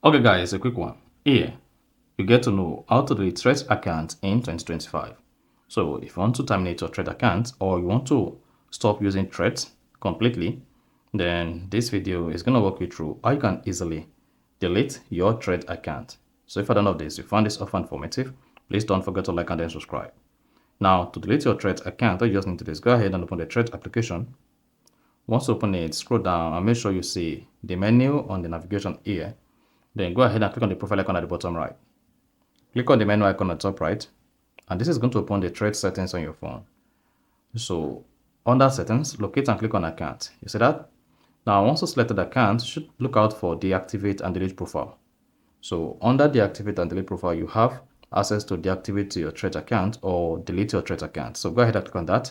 Okay guys, a quick one. Here, you get to know how to delete Threads account in 2025. So if you want to terminate your Thread account or you want to stop using Threads completely, then this video is going to walk you through how you can easily delete your Thread account. So if you don't know this, if you found this offer informative, please don't forget to like and then subscribe. Now, to delete your Thread account, all you just need to do is go ahead and open the Thread application. Once you open it, scroll down and make sure you see the menu on the navigation here. Then go ahead and click on the profile icon at the bottom right. Click on the menu icon at the top right, and this is going to open the Thread settings on your phone. So under settings, locate and click on account. You see that? Now once you selected account, you should look out for deactivate and delete profile. So under deactivate and delete profile, you have access to deactivate your Thread account or delete your Thread account. So go ahead and click on that.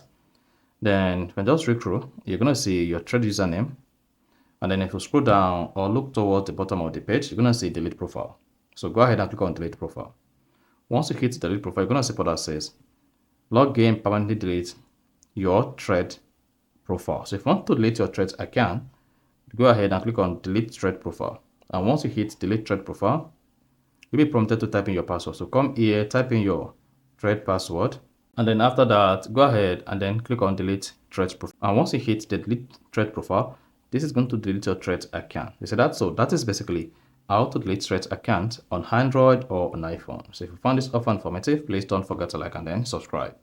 Then when just read through, you're going to see your Thread username. And then if you scroll down or look towards the bottom of the page, you're going to see delete profile. So go ahead and click on delete profile. Once you hit delete profile, you're going to see what that says. Login permanently delete your Thread profile. So if you want to delete your Thread account, go ahead and click on delete Thread profile. And once you hit delete Thread profile, you'll be prompted to type in your password. So come here, type in your Thread password. And then after that, go ahead and then click on delete Thread profile. And once you hit the delete Thread profile, this is going to delete your Thread account. You see that? So that is basically how to delete Thread account on Android or on iPhone. So if you found this offer informative, please don't forget to like and then subscribe.